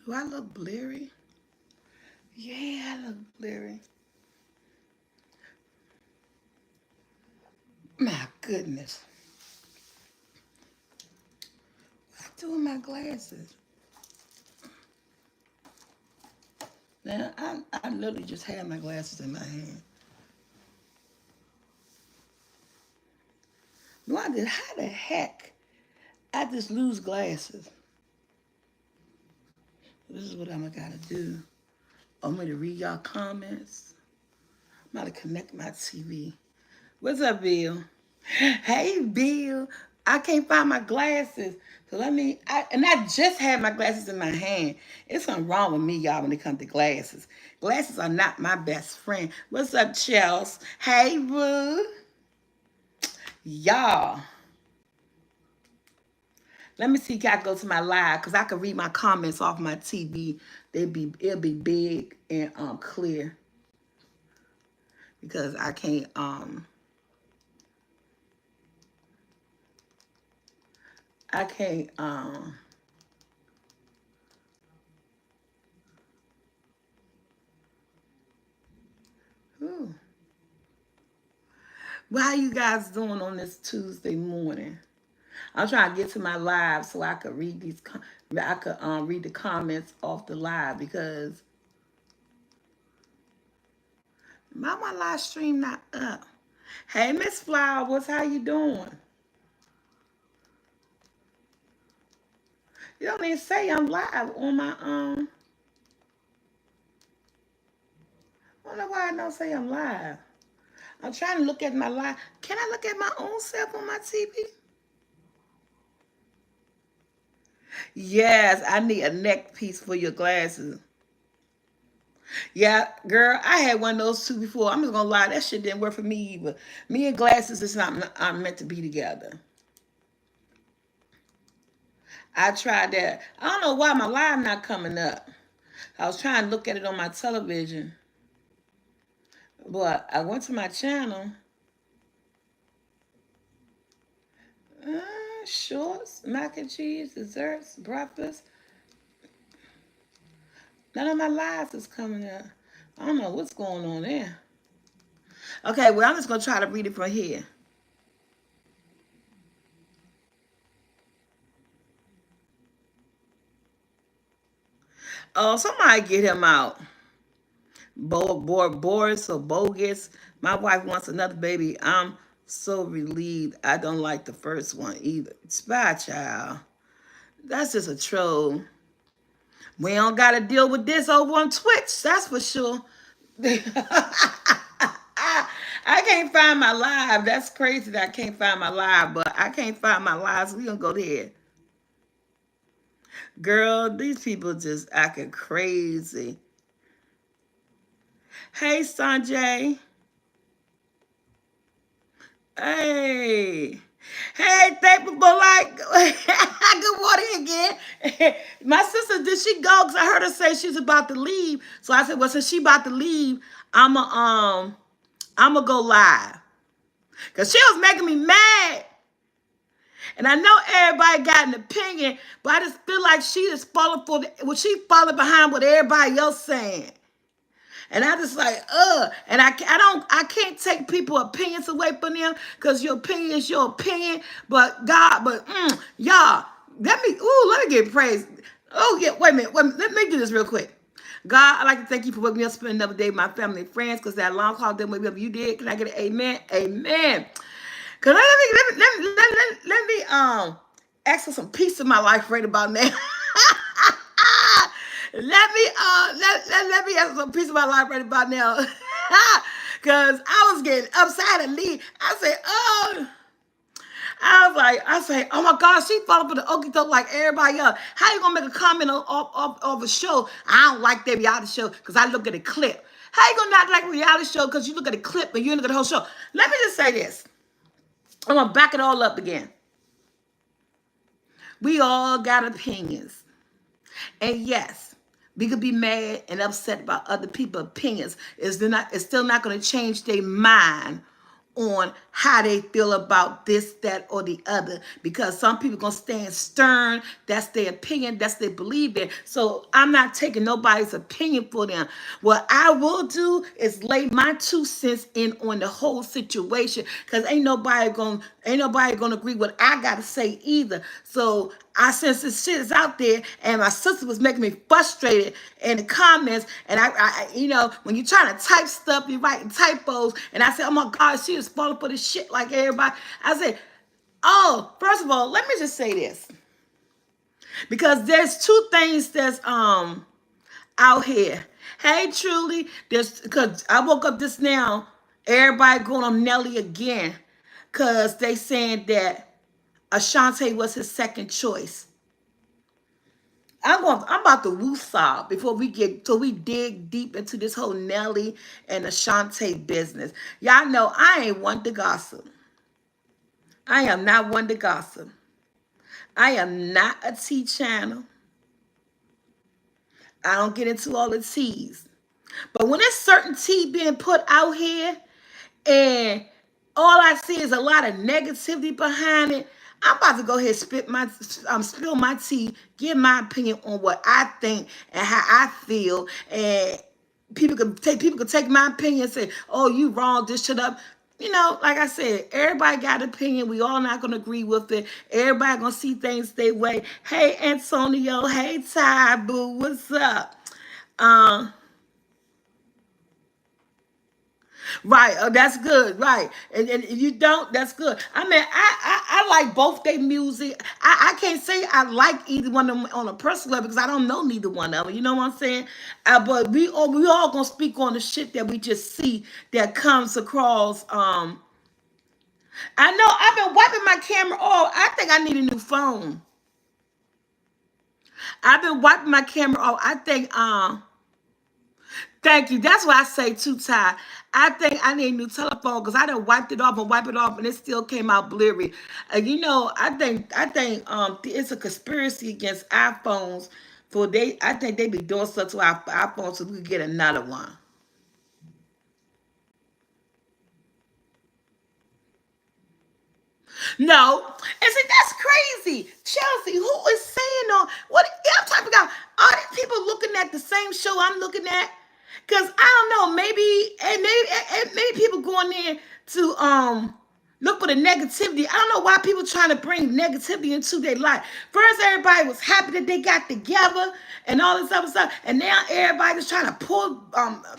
Do I look blurry? Yeah, I look blurry. My goodness. What I do with my glasses? Now, I literally just had my glasses in my hand. No, I did. How the heck I just lose glasses? This is what I'm gotta do. I'm gonna read y'all comments. I'm gonna connect my TV. What's up, Bill? Hey, Bill. I can't find my glasses. So I just had my glasses in my hand. It's something wrong with me, y'all, when it comes to glasses. Glasses are not my best friend. What's up, Chels? Hey, Boo. Y'all. Let me see if I can go to my live because I can read my comments off my TV. It'll be big and clear because I can't whew. Well, how you guys doing on this Tuesday morning? I'm trying to get to my live so I could read I could read the comments off the live because my live stream not up. Hey, Miss Flowers, how you doing? You don't even say I'm live on my I don't know why I don't say I'm live. I'm trying to look at my live. Can I look at my own self on my TV? Yes, I need a neck piece for your glasses. Yeah, girl, I had one of those too before. I'm just gonna lie, that shit didn't work for me either. Me and glasses is not I'm meant to be together. I tried that. I don't know why my live not coming up. I was trying to look at it on my television, but I went to my channel. Shorts, mac and cheese, desserts, breakfast. None of my lives is coming up. I don't know what's going on there. Okay, well, I'm just gonna try to read it from here. Oh, somebody get him out. Boris or bogus. My wife wants another baby. I'm so relieved. I don't like the first one either. Spy child. That's just a troll. We don't got to deal with this over on Twitch. That's for sure. I can't find my live. That's crazy that I can't find my live, but I can't find my live, so we gonna go there. Girl, these people just acting crazy. Hey, Sanjay. Hey. Hey, thank you for like good morning again. My sister, did she go? Because I heard her say she's about to leave. So I said, well, since she about to leave, I'ma go live. Cause she was making me mad. And I know everybody got an opinion, but I just feel like she is she falling behind what everybody else saying. And I just like, and I can't take people opinions away from them because your opinion is your opinion. But God, y'all, let me get praise. Oh yeah, wait a minute, let me do this real quick. God, I'd like to thank you for waking me up, spending another day with my family and friends, because that long call didn't wake me up. You did. Can I get an amen? Amen. Cause let me ask for some peace in my life right about now. Let me have some peace of my life right about now. Cause I was getting upset and leave. I say, oh my God, she followed for the okey doke like everybody else. How you gonna make a comment of a show? I don't like that reality show because I look at a clip. How you gonna not like a reality show because you look at a clip and you look at the whole show? Let me just say this. I'm gonna back it all up again. We all got opinions. And yes, we could be mad and upset about other people's opinions. It's still not going to change their mind on how they feel about this, that, or the other. Because some people gonna stand stern. That's their opinion. That's their belief in. So I'm not taking nobody's opinion for them. What I will do is lay my 2 cents in on the whole situation. Cause ain't nobody gonna agree what I gotta say either. So since this shit is out there, and my sister was making me frustrated in the comments, and when you're trying to type stuff, you're writing typos, and I said, oh my God, she is falling for this shit like everybody. I said, oh, first of all, let me just say this, because there's two things that's out here. Hey, truly, there's because I woke up just now, everybody going on Nelly again, because they saying that Ashanti was his second choice. I'm about to woosah before we dig deep into this whole Nelly and Ashanti business. Y'all know I ain't one to gossip. I am not one to gossip. I am not a tea channel. I don't get into all the teas. But when there's certain tea being put out here, and all I see is a lot of negativity behind it, I'm about to go ahead and spill my tea, give my opinion on what I think and how I feel, and people could take my opinion and say, "Oh, you wrong. This shit up." Like I said, everybody got an opinion. We all not gonna agree with it. Everybody gonna see things their way. Hey, Antonio. Hey, Ty Boo. What's up? Um. Right, that's good. Right, and if you don't, that's good. I mean, I like both their music. I can't say I like either one of them on a personal level because I don't know neither one of them. You know what I'm saying? But we all gonna speak on the shit that we just see that comes across. I know I've been wiping my camera off. I think I need a new phone. I've been wiping my camera off. I think Thank you. That's why I say too, Ty. I think I need a new telephone because I done wiped it off and wiped it off, and it still came out blurry. I think it's a conspiracy against iPhones. I think they be doing stuff to our iPhones so we can get another one. No, and see that's crazy, Chelsea. Who is saying on what? I'm talking about. Are these people looking at the same show I'm looking at? Cause I don't know. Maybe people going there to look for the negativity. I don't know why people trying to bring negativity into their life. First, everybody was happy that they got together and all this other stuff, and now everybody's trying to pull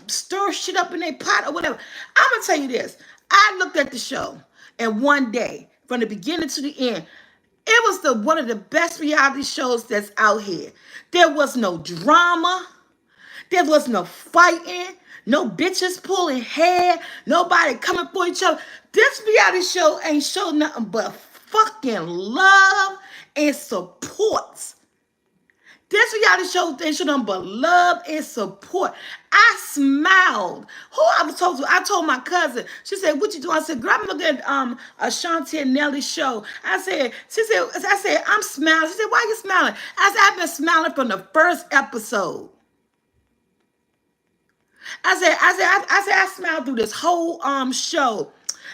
stir shit up in their pot or whatever. I'm gonna tell you this. I looked at the show, and one day, from the beginning to the end, it was one of the best reality shows that's out here. There was no drama. There was no fighting, no bitches pulling hair, nobody coming for each other. This reality show ain't show nothing but fucking love and support. This reality show ain't show nothing but love and support. I smiled. Who I was told to? I told my cousin. She said, "What you doing?" I said, "Girl, I'm looking at Ashanti and Nelly's show." I said, "I'm smiling." She said, "Why are you smiling?" I said, "I've been smiling from the first episode." I smiled through this whole show.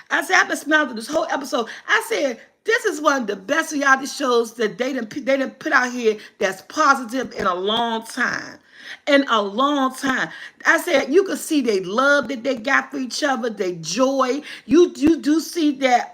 I said, I've been smiling through this whole episode. I said, this is one of the best reality shows that they done put out here that's positive in a long time. In a long time. I said, you can see they love that they got for each other, they joy. You do see that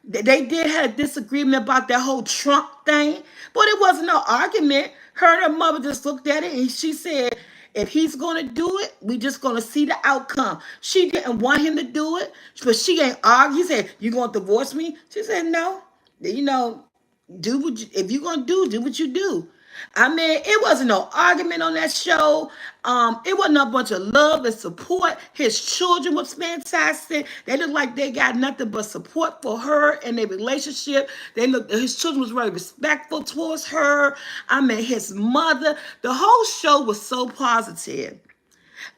they did have a disagreement about that whole Trump thing, but it wasn't no argument. Her and her mother just looked at it and she said, if he's going to do it, we just going to see the outcome. She didn't want him to do it, but she ain't argue. He said, you going to divorce me? She said, no. Do what if you're going to do what you do. I mean, it wasn't no argument on that show. It wasn't a bunch of love and support. His children was fantastic. They looked like they got nothing but support for her and their relationship. His children was very respectful towards her. I mean, his mother. The whole show was so positive.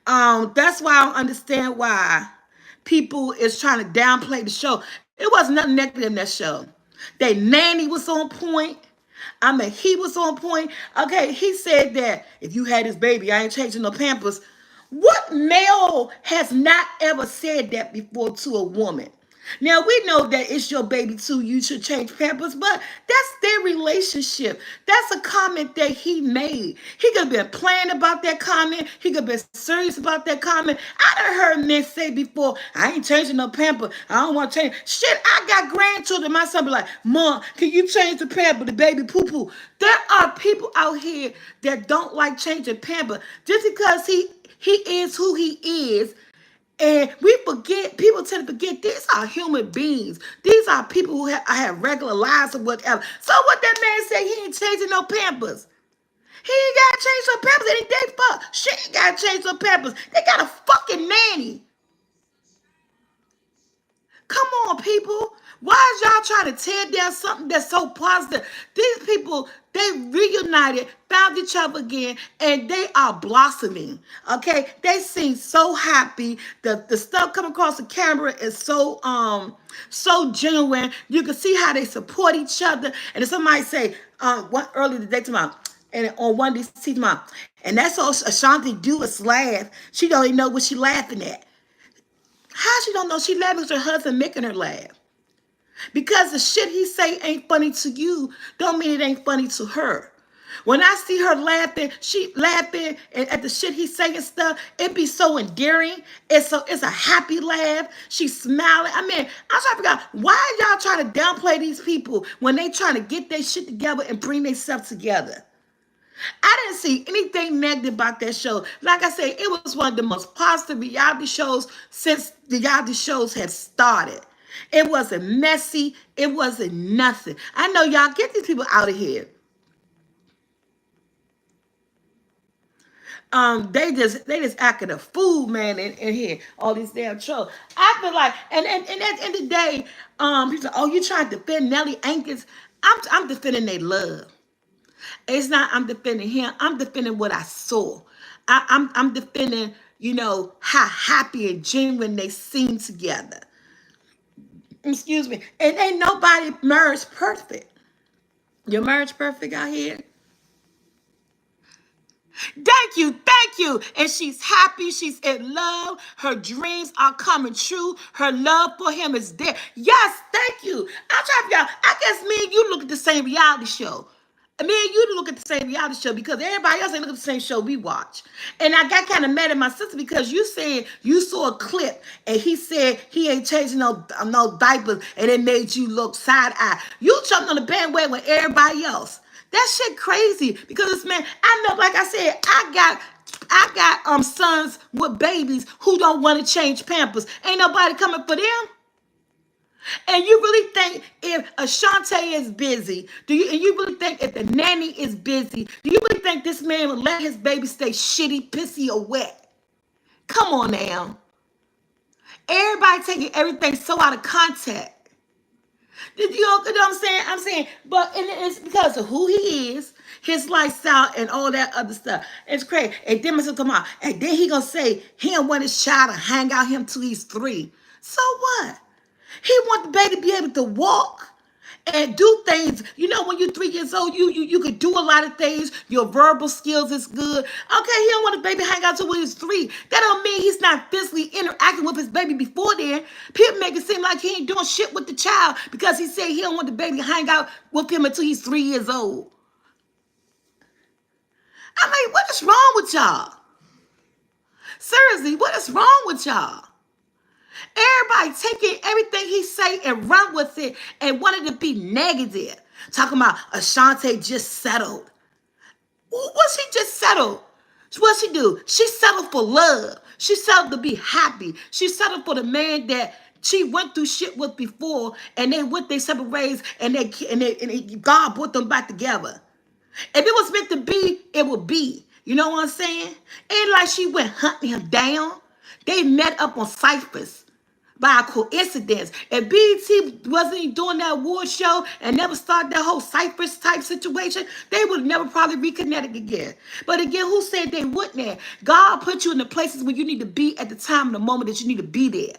That's why I don't understand why people is trying to downplay the show. It wasn't nothing negative in that show. They nanny was on point. I mean, he was on point. Okay, he said that if you had his baby, I ain't changing no Pampers. What male has not ever said that before to a woman? Now we know that it's your baby too. You should change pampers, but that's their relationship. That's a comment that he made. He could have been playing about that comment. He could have been serious about that comment. I done heard men say before, I ain't changing no pamper. I don't want to change. Shit, I got grandchildren. My son be like, Mom, can you change the pamper? The baby poo poo. There are people out here that don't like changing pamper just because he is who he is. And we forget, people tend to forget these are human beings. These are people who have regular lives or whatever. So what that man say, he ain't changing no pampers. He ain't got to change no pampers. Any day fuck. She ain't got to change no pampers. They got a fucking nanny. Come on, people. Why is y'all trying to tear down something that's so positive? These people, they reunited, found each other again, and they are blossoming. Okay? They seem so happy. The stuff coming across the camera is so genuine. You can see how they support each other. And if somebody say, one earlier today tomorrow, and on one of these tomorrow, and that's all Ashanti do is laugh. She don't even know what she laughing at. How she don't know she laughing because her husband making her laugh? Because the shit he say ain't funny to you, don't mean it ain't funny to her. When I see her laughing, she laughing at the shit he saying stuff, it be so endearing. It's a happy laugh. She's smiling. I mean, I'm trying to figure out why y'all trying to downplay these people when they trying to get their shit together and bring themselves together. I didn't see anything negative about that show. Like I said, it was one of the most positive reality shows since the reality shows had started. It wasn't messy. It wasn't nothing. I know y'all get these people out of here. They just acting a fool, man, in here. All these damn shows. I feel like, and at the end of the day, people say, oh, you trying to defend Nelly Ankins? I'm defending their love. It's not I'm defending him. I'm defending what I saw. I'm defending, how happy and genuine they seem together. Excuse me. And ain't nobody marriage perfect. Your marriage perfect out here? Thank you, thank you. And she's happy, she's in love. Her dreams are coming true. Her love for him is there. Yes, thank you. I'm trying to figure out, I guess me and you look at the same reality show. Me and you look at the same reality show because everybody else ain't look at the same show we watch. And I got kind of mad at my sister because you said you saw a clip and he said he ain't changing no diapers and it made you look side-eye. You jumped on the bandwagon with everybody else. That shit crazy because this man, I know, like I said, I got sons with babies who don't want to change pampers. Ain't nobody coming for them. And you really think if Ashanti is busy, and you really think if the nanny is busy, do you really think this man would let his baby stay shitty, pissy, or wet? Come on now. Everybody taking everything so out of context. You know what I'm saying? I'm saying, but it's because of who he is, his lifestyle, and all that other stuff. It's crazy. And then Mr. Come out, and then he gonna say he don't want his child to hang out him till he's 3. So what? He want the baby to be able to walk and do things. You know, when you're 3 years old, you could do a lot of things. Your verbal skills is good. Okay, he don't want the baby to hang out till when he's 3. That don't mean he's not physically interacting with his baby before then. People make it seem like he ain't doing shit with the child because he said he don't want the baby to hang out with him until he's 3 years old. I mean, what is wrong with y'all? Seriously, what is wrong with y'all? Everybody taking everything he say and run with it and wanted to be negative. Talking about Ashanti just settled. What she just settled? What she do? She settled for love. She settled to be happy. She settled for the man that she went through shit with before, and they went their separate ways, and God brought them back together. If it was meant to be, it would be. You know what I'm saying? Ain't like she went hunting him down. They met up on Cypress by a coincidence. If BET wasn't doing that award show and never started that whole Cypress type situation, they would have never probably reconnected again. But again, who said they wouldn't have? God put you in the places where you need to be at the time and the moment that you need to be there.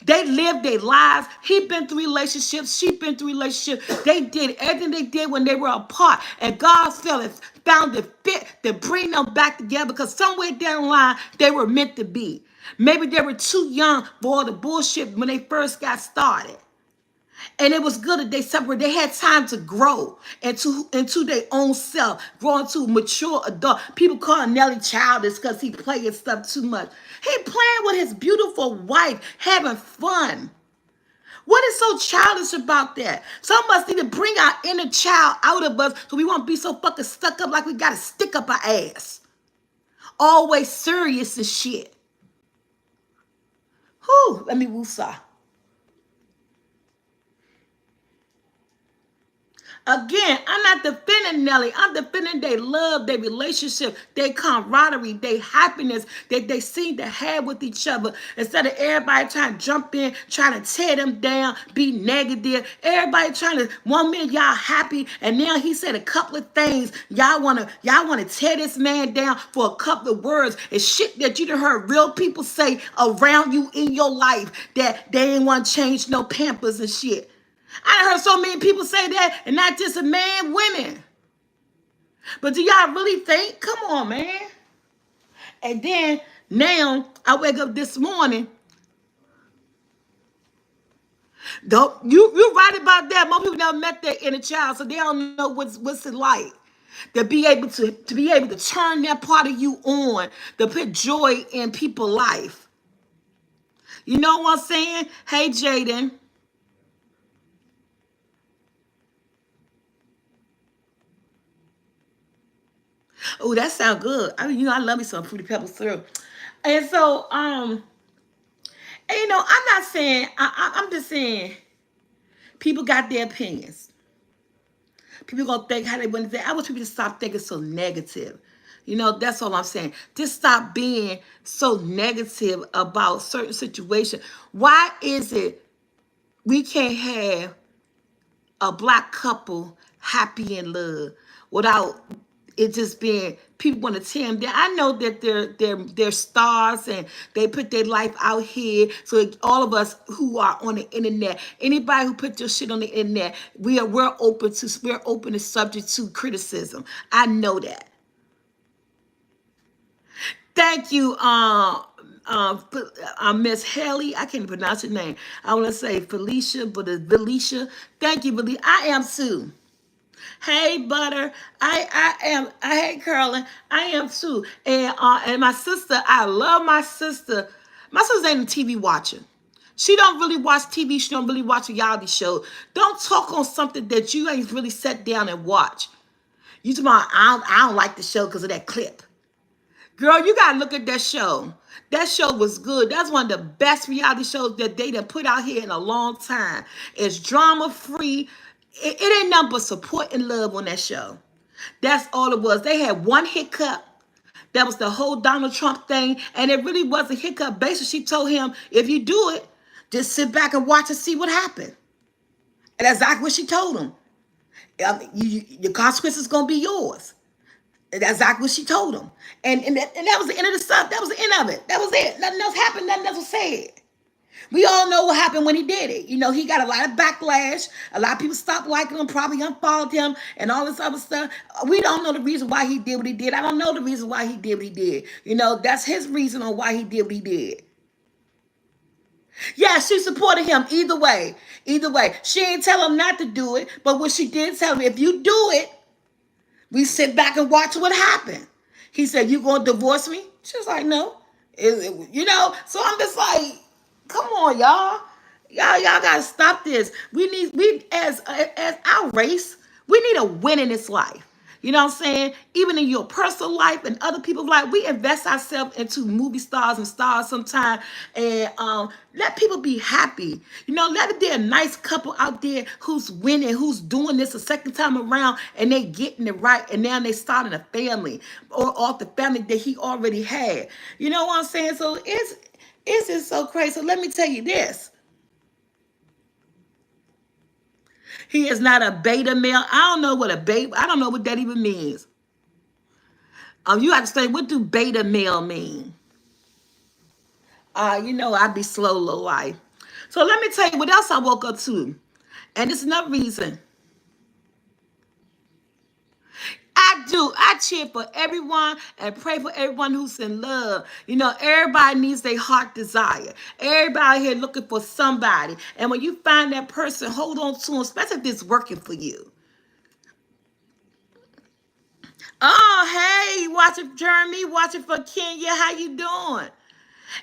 They lived their lives. He been through relationships. She been through relationships. They did everything they did when they were apart. And God found it fit to bring them back together because somewhere down the line, they were meant to be. Maybe they were too young for all the bullshit when they first got started. And it was good that they separated. They had time to grow into their own self, grow into mature adult. People call Nelly childish because he playing stuff too much. He playing with his beautiful wife, having fun. What is so childish about that? Some of us need to bring our inner child out of us so we won't be so fucking stuck up like we got to stick up our ass. Always serious and shit. Whew, let me woosah. Again, I'm not defending Nelly. I'm defending their love, their relationship, their camaraderie, their happiness that they seem to have with each other. Instead of everybody trying to jump in, trying to tear them down, be negative. Everybody trying to, 1 minute y'all happy, and now he said a couple of things. Y'all wanna tear this man down for a couple of words. It's shit that you done heard real people say around you in your life that they ain't want to change no Pampers and shit. I heard so many people say that, and not just a man, women. But do y'all really think? Come on, man. And then now I wake up this morning. Don't you right about that? Most people never met their inner child, so they don't know what's it like. To be able to turn that part of you on, to put joy in people's life. You know what I'm saying? Hey, Jaden. Oh, that sounds good. I mean, I love me some fruity pebble syrup. And so, and, I'm not saying, I'm just saying, people got their opinions. People gonna think how they want to think. I want people to stop thinking so negative. That's all I'm saying. Just stop being so negative about certain situations. Why is it we can't have a black couple happy in love without it just being people want to tear them down? I know that they're stars and they put their life out here. So all of us who are on the internet, anybody who put your shit on the internet, we're open to subject to criticism. I know that. Thank you, Miss Haley. I can't pronounce your name. I want to say Felicia, but it's Felicia. Thank you, Felicia. I am too. Hey, Butter. I hate Carolyn. I am too. And my sister, I love my sister. My sister ain't a TV watcher. She don't really watch TV. She don't really watch reality shows. Don't talk on something that you ain't really sat down and watch. You talking about, I don't like the show because of that clip. Girl, you gotta look at that show. That show was good. That's one of the best reality shows that they done put out here in a long time. It's drama free. It ain't nothing but support and love on that show. That's all it was. They had one hiccup. That was the whole Donald Trump thing. And it really was a hiccup. Basically, she told him, if you do it, just sit back and watch and see what happened. And that's exactly what she told him. Your consequences going to be yours. That's exactly what she told him. And that was the end of the stuff. That was the end of it. That was it. Nothing else happened. Nothing else was said. We all know what happened when he did it. He got a lot of backlash. A lot of people stopped liking him, probably unfollowed him, and all this other stuff. We don't know the reason why he did what he did. I don't know the reason why he did what he did. That's his reason on why he did what he did. Yeah, she supported him either way. Either way. She ain't tell him not to do it, but what she did tell him, if you do it, we sit back and watch what happened. He said, you going to divorce me? She was like, no. So I'm just like, come on, y'all. Y'all got to stop this. We as our race, we need a win in this life. You know what I'm saying? Even in your personal life and other people's life, we invest ourselves into movie stars and stars sometimes, and let people be happy. Let it be a nice couple out there who's winning, who's doing this a second time around, and they getting it right, and now they starting a family or off the family that he already had. You know what I'm saying? So it's just so crazy. So let me tell you this. He is not a beta male. I don't know what I don't know what that even means. You have to say, what do beta male mean? I'd be slow, little life. So let me tell you what else I woke up to. And it's another reason. I do. I cheer for everyone and pray for everyone who's in love. You know, everybody needs their heart desire. Everybody here looking for somebody. And when you find that person, hold on to them, especially if it's working for you. Oh, hey, watching Jeremy, watching for Kenya. How you doing?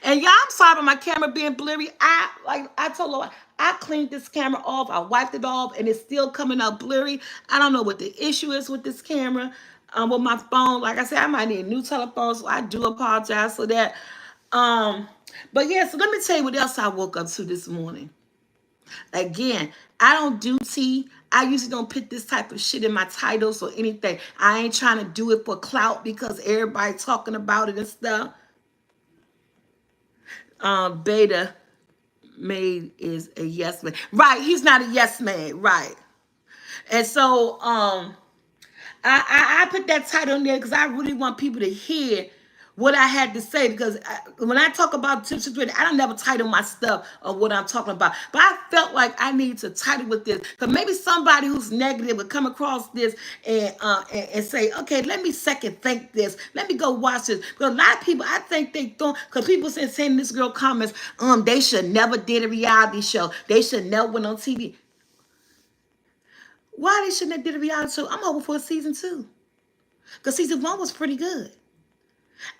And y'all, I'm sorry about my camera being blurry. I told her I cleaned this camera off. I wiped it off, and it's still coming out blurry. I don't know what the issue is with this camera. With my phone, like I said, I might need a new telephone, so I do apologize for that. Um, but yeah, so let me tell you what else I woke up to this morning. Again, I don't do tea. I usually don't put this type of shit in my titles or anything. I ain't trying to do it for clout because everybody talking about it and stuff. Beta made is a yes man. Right, he's not a yes man. Right. And so I put that title in there because I really want people to hear what I had to say because when I talk about tips and tricks, I don't never title my stuff of what I'm talking about. But I felt like I need to title with this because maybe somebody who's negative would come across this and say, okay, let me second think this. Let me go watch this. Because a lot of people, I think they don't, because people saying this girl comments, they should never did a reality show. They should never went on TV. Why they shouldn't have did a reality show? I'm hoping for a season 2. Because season 1 was pretty good.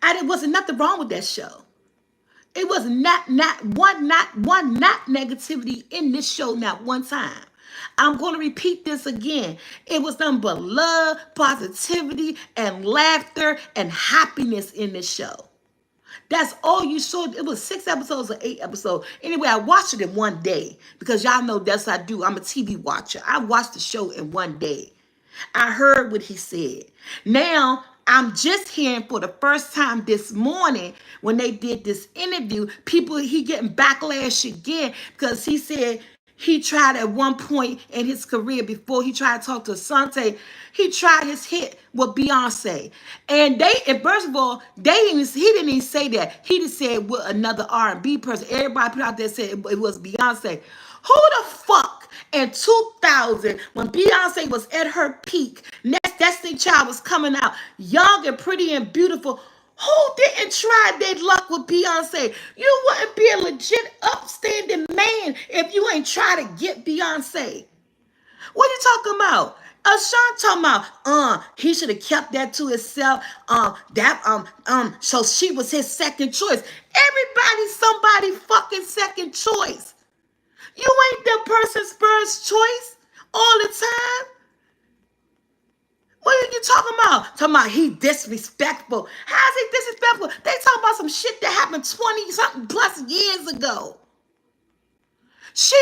And it wasn't nothing wrong with that show. It was not negativity in this show, not one time. I'm going to repeat this again. It was nothing but love, positivity, and laughter and happiness in this show. That's all you saw. It was 6 episodes or 8 episodes. Anyway, I watched it in one day because y'all know that's what I do. I'm a TV watcher. I watched the show in one day. I heard what he said. Now, I'm just hearing for the first time this morning when they did this interview, he getting backlash again because he said he tried at one point in his career before he tried to talk to Ashanti, he tried his hit with Beyonce. And first of all, he didn't even say that. He just said with another R&B person. Everybody put out there said it was Beyonce. Who the fuck in 2000 when Beyonce was at her peak, Next Destiny Child was coming out, young and pretty and beautiful, who didn't try their luck with Beyonce? You wouldn't be a legit upstanding man if you ain't try to get Beyonce. What are you talking about? Ashanti talking about, he should have kept that to himself. So she was his second choice. Everybody's somebody fucking second choice. You ain't the person's first choice all the time. What are you talking about? Talking about he disrespectful. How is he disrespectful? They talking about some shit that happened 20-something plus years ago. She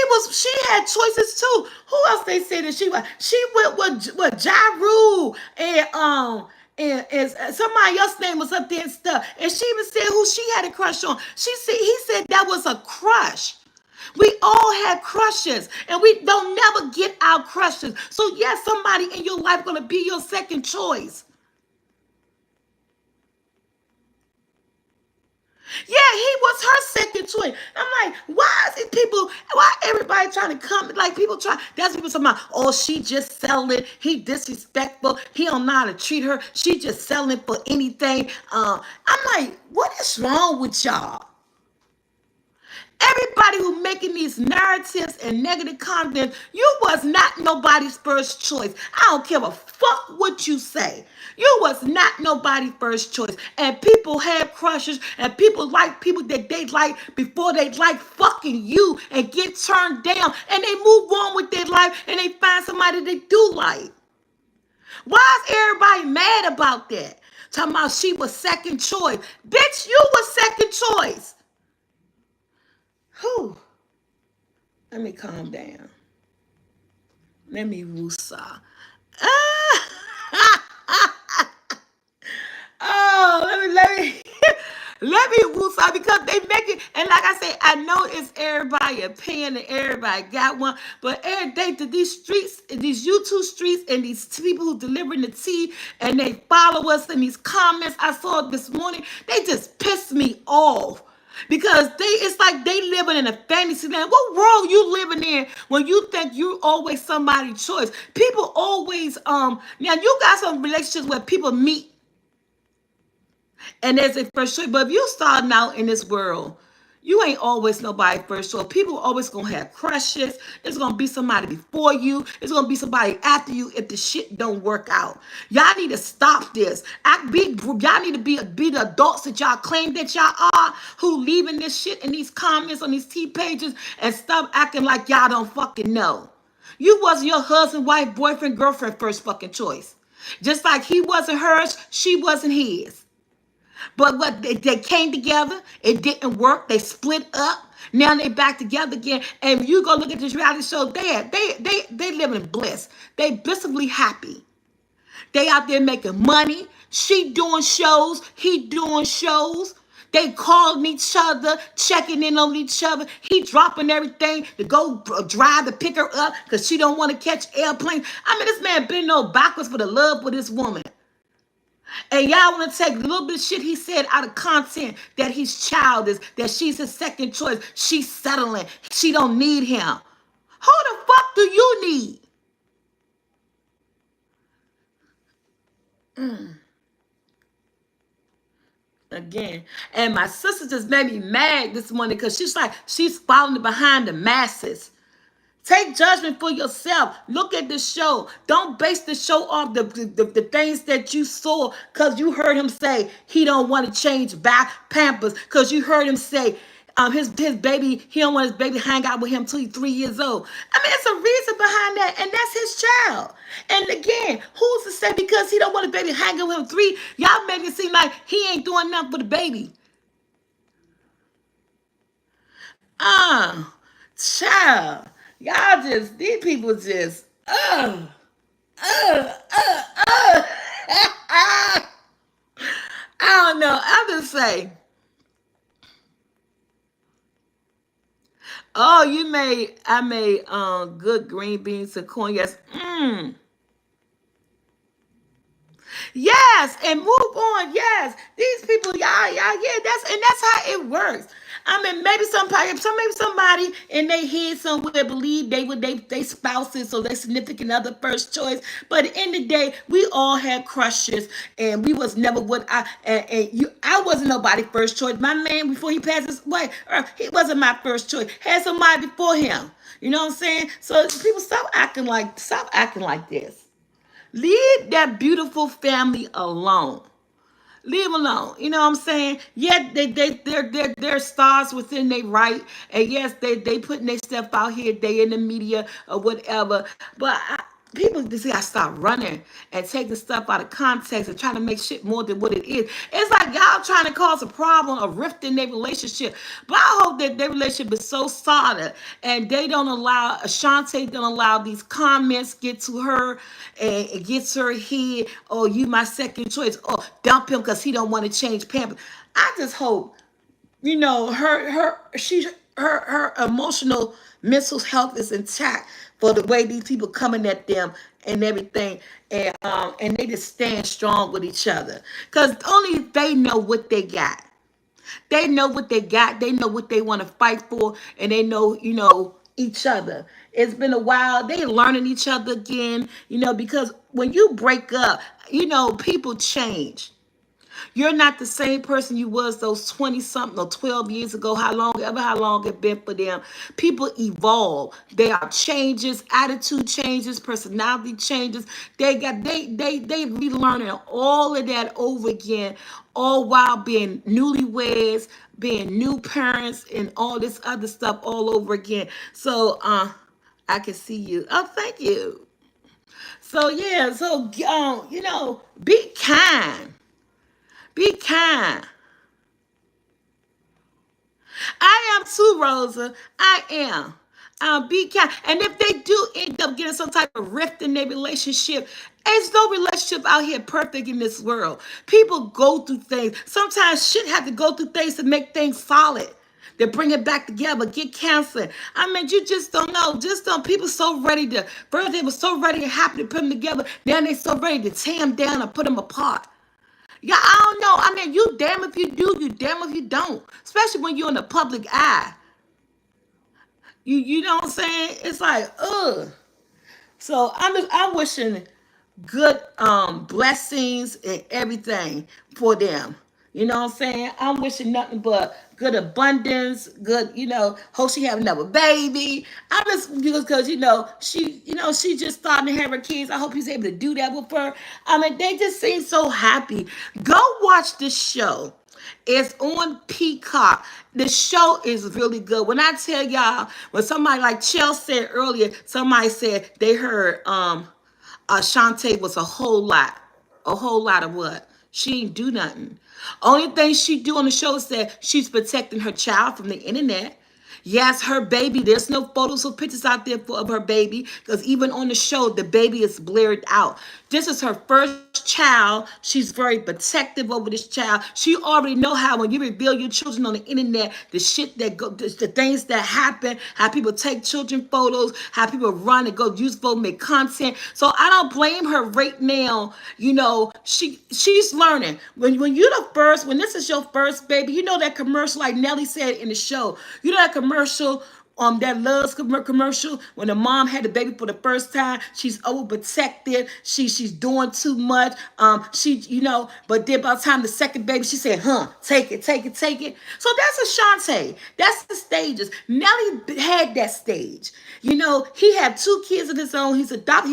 had choices too. Who else they say that she was? She went with Ja Rule and somebody else's name was up there and stuff. And she even said who she had a crush on. He said that was a crush. We all have crushes, and we don't never get our crushes. So yes, somebody in your life gonna be your second choice. Yeah, he was her second choice. I'm like, why everybody trying to come, like that's people talking about, oh, she just selling, he disrespectful, he don't know how to treat her, she just selling for anything. I'm like, what is wrong with y'all? Everybody who making these narratives and negative content, you was not nobody's first choice. I don't care a fuck what you say. You was not nobody's first choice. And people have crushes and people like people that they like before they like fucking you and get turned down and they move on with their life and they find somebody they do like. Why is everybody mad about that? Talking about she was second choice. Bitch, you was second choice. Whew. Let me calm down. Let me woosah. Oh, let me woosah because they make it. And like I say, I know it's everybody opinion and everybody got one, but every day to these streets, these YouTube streets, and these people who delivering the tea and they follow us in these comments I saw this morning, they just piss me off. Because it's like they living in a fantasy land. What world you living in when you think you're always somebody's choice? People always now you got some relationships where people meet and there's a first choice. But if you starting out in this world, you ain't always nobody first choice. People always gonna have crushes. There's gonna be somebody before you. There's gonna be somebody after you if the shit don't work out. Y'all need to stop this. Y'all need to be the adults that y'all claim that y'all are, who leaving this shit in these comments on these T pages and stop acting like y'all don't fucking know. You wasn't your husband, wife, boyfriend, girlfriend first fucking choice. Just like he wasn't hers, she wasn't his. But what they came together, it didn't work. They split up. Now they back together again. And you go look at this reality show, they live in bliss. They blissfully happy. They out there making money. She doing shows. He doing shows. They calling each other, checking in on each other. He dropping everything to go drive to pick her up because she don't want to catch airplanes. I mean, this man been no backwards for the love with this woman. And y'all want to take a little bit of shit he said out of content that he's childish, that she's his second choice. She's settling. She don't need him. Who the fuck do you need? Again. And my sister just made me mad this morning because she's following behind the masses. Take judgment for yourself. Look at the show. Don't base the show off the things that you saw because you heard him say he don't want to change back Pampers because you heard him say his baby, he don't want his baby to hang out with him till he's 3 years old. I mean, it's a reason behind that, and that's his child. And again, who's to say because he don't want his baby to hang out with him y'all make it seem like he ain't doing nothing for the baby. Child. Y'all just, these people just, I don't know. I'll just say, oh, I made good green beans and corn. Yes. Yes, and move on. Yes, these people, yeah. That's how it works. I mean, maybe somebody in their head somewhere believe they spouses or their significant other first choice. But at the end of the day, we all had crushes, and we was never what I wasn't nobody first choice. My man before he passed his way, he wasn't my first choice. Had somebody before him. You know what I'm saying? So people stop acting like this. Leave that beautiful family alone. Leave them alone. You know what I'm saying? Yeah, they're stars within their right. And yes, they putting their stuff out here, they in the media or whatever. But people just gotta stop running and taking stuff out of context and trying to make shit more than what it is. It's like y'all trying to cause a problem, a rift in their relationship. But I hope that their relationship is so solid and they don't allow, Ashanti don't allow these comments get to her and it gets her head, oh, you my second choice, or dump him because he don't want to change Pampers. I just hope, her emotional mental health is intact for the way these people coming at them and everything, and they just stand strong with each other because only they know what they got. They know what they got. They know what they want to fight for, and they know, each other. It's been a while. They learning each other again, because when you break up, people change. You're not the same person you was those 20 something or 12 years ago, how long it been for them. People evolve. There are changes, attitude changes, personality changes. They relearning all of that over again, all while being newlyweds, being new parents, and all this other stuff all over again. So I can see you. Oh, thank you. So yeah, be kind. Be kind. I am too, Rosa. I am. Be kind. And if they do end up getting some type of rift in their relationship, there's no relationship out here perfect in this world. People go through things. Sometimes shit have to go through things to make things solid. To bring it back together, get cancer. I mean, you just don't know. People so ready to, first they were so ready and happy to put them together. Now they so ready to tear them down and put them apart. Yeah, I don't know. I mean, you damn if you do, you damn if you don't. Especially when you're in the public eye. You know what I'm saying? It's like, ugh. So I'm wishing good blessings and everything for them. You know what I'm saying? I'm wishing nothing but good abundance, good, hope she have another baby. I'm just because she just starting to have her kids. I hope he's able to do that with her. I mean, they just seem so happy. Go watch this show. It's on Peacock. The show is really good. When I tell y'all, when somebody like Chell said earlier, somebody said they heard Ashanti was a whole lot of what? She ain't do nothing. Only thing she do on the show is that she's protecting her child from the internet. Yes, her baby. There's no photos or pictures out there of her baby because even on the show, the baby is blurred out. This is her first child. She's very protective over this child. She already know how when you reveal your children on the internet, the shit that go, the things that happen, how people take children photos, how people run and go use photo, make content. So I don't blame her right now. She's learning. When you're the first, when this is your first baby, you know that commercial like Nelly said in the show. You know that commercial, that loves commercial when the mom had the baby for the first time. She's overprotected. She's doing too much. But then by the time the second baby, she said, take it, take it, take it. So that's Ashanti. That's the stages. Nelly had that stage. He had two kids of his own. He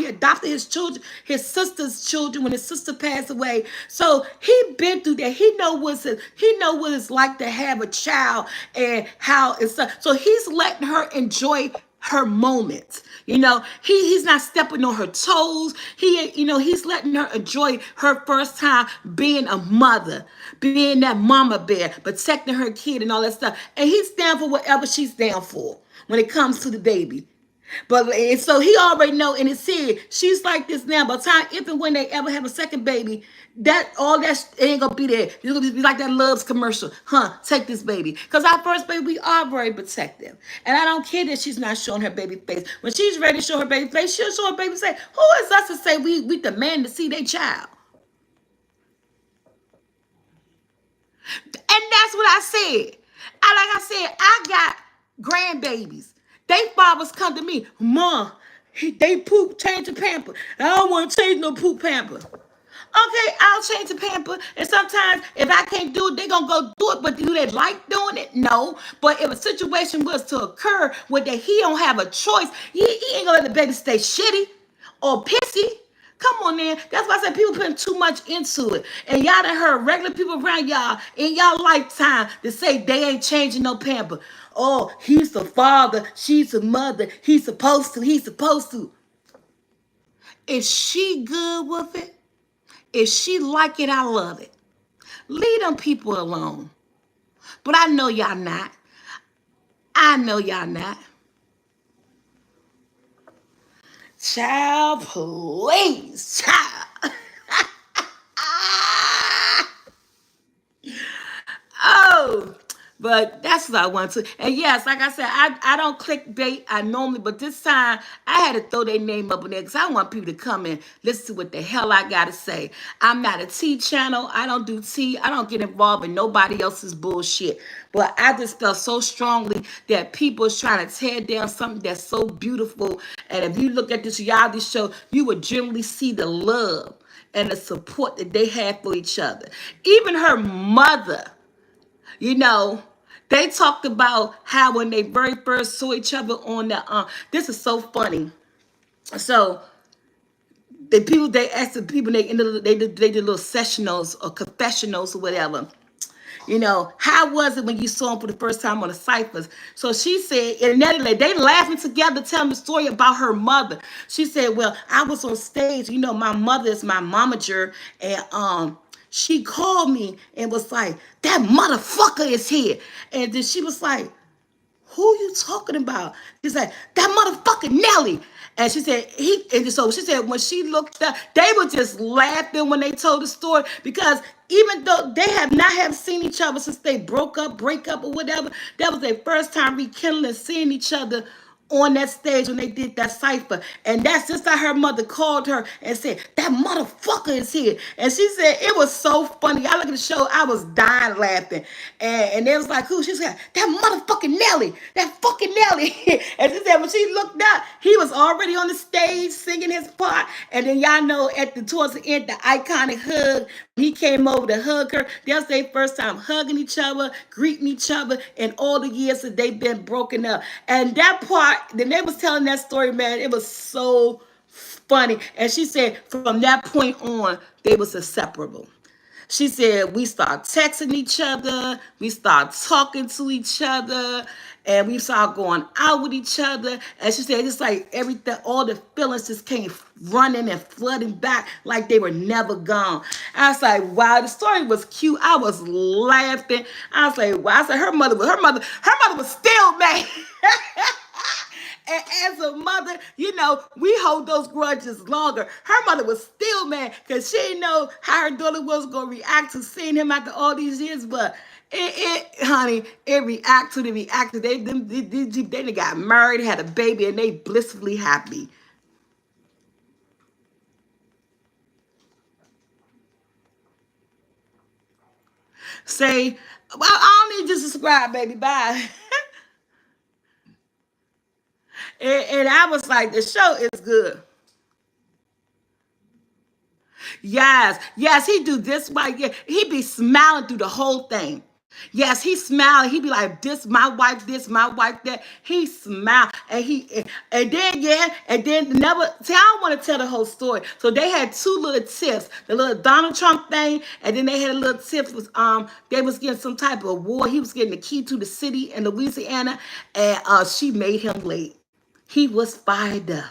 adopted his children, his sister's children when his sister passed away. So he been through that. He know what it's like to have a child and how it's so he's letting her enjoy her moments. He's not stepping on her toes. He's letting her enjoy her first time being a mother, being that mama bear, protecting her kid and all that stuff. And he's down for whatever she's down for when it comes to the baby. But and so he already know in his head, she's like this now. By the time if and when they ever have a second baby, that all that ain't gonna be there. It's gonna be like that Love's commercial. Take this baby. Because our first baby, we are very protective. And I don't care that she's not showing her baby face. When she's ready to show her baby face, she'll show her baby face. Who is us to say we demand to see their child? And that's what I said. Like I said, I got grandbabies. They fathers come to me, Mom, they poop, change the pamper. I don't want to change no poop pamper. Okay, I'll change the pamper. And sometimes if I can't do it, they're going to go do it. But do they like doing it? No. But if a situation was to occur where he don't have a choice, he ain't going to let the baby stay shitty or pissy. Come on, man. That's why I said people putting too much into it. And y'all done heard regular people around y'all in y'all lifetime to say they ain't changing no pamper. Oh, he's the father. She's the mother. He's supposed to. He's supposed to. Is she good with it? If she like it, I love it. Leave them people alone. But I know y'all not. I know y'all not. Child, please. Child. Oh, but that's what I want to. And yes, like I said, I don't clickbait. I normally, but this time I had to throw their name up in there because I want people to come and listen to what the hell I got to say. I'm not a tea channel. I don't do tea. I don't get involved in nobody else's bullshit. But I just felt so strongly that people is trying to tear down something that's so beautiful. And if you look at this reality show, you would generally see the love and the support that they have for each other. Even her mother. They talked about how when they very first saw each other on the this is so funny. So they asked the people they did little sessionals or confessionals or whatever. How was it when you saw him for the first time on the ciphers? So she said, and Nelly, they laughing together, telling the story about her mother. She said, well, I was on stage. My mother is my momager, and she called me and was like, that motherfucker is here. And then she was like, who are you talking about? She said, that motherfucking Nelly. And she said, so she said, when she looked up, they were just laughing when they told the story because even though they have seen each other since they break up or whatever, that was their first time rekindling, seeing each other on that stage when they did that cipher. And that's just how her mother called her and said, that motherfucker is here. And she said, it was so funny. I look at the show, I was dying laughing. And they was like, who? She said, that motherfucking Nelly. That fucking Nelly. And she said, when she looked up, he was already on the stage singing his part. And then y'all know towards the end, the iconic hug. He came over to hug her. That's their first time hugging each other, greeting each other, in all the years that they've been broken up. And that part, then they was telling that story, man, it was so funny. And she said from that point on, they was inseparable. She said we start texting each other, we start talking to each other, and we start going out with each other. And she said it's like everything, all the feelings just came running and flooding back like they were never gone. I was like, wow, the story was cute. I was laughing. I was like, wow. I said her mother was still mad. And as a mother, we hold those grudges longer. Her mother was still mad because she didn't know how her daughter was going to react to seeing him after all these years. But honey, it reacted. They got married, had a baby, and they blissfully happy. Say, well, I don't need you to subscribe, baby. Bye. And I was like, the show is good. Yes, he do this right. Yeah, he be smiling through the whole thing. Yes, he smiling. He be like, this, my wife, that. He smile and then and then never. See, I don't want to tell the whole story. So they had two little tips, the little Donald Trump thing, and then they had a little tips was they was getting some type of award. He was getting the key to the city in Louisiana, and she made him late. He was fired up.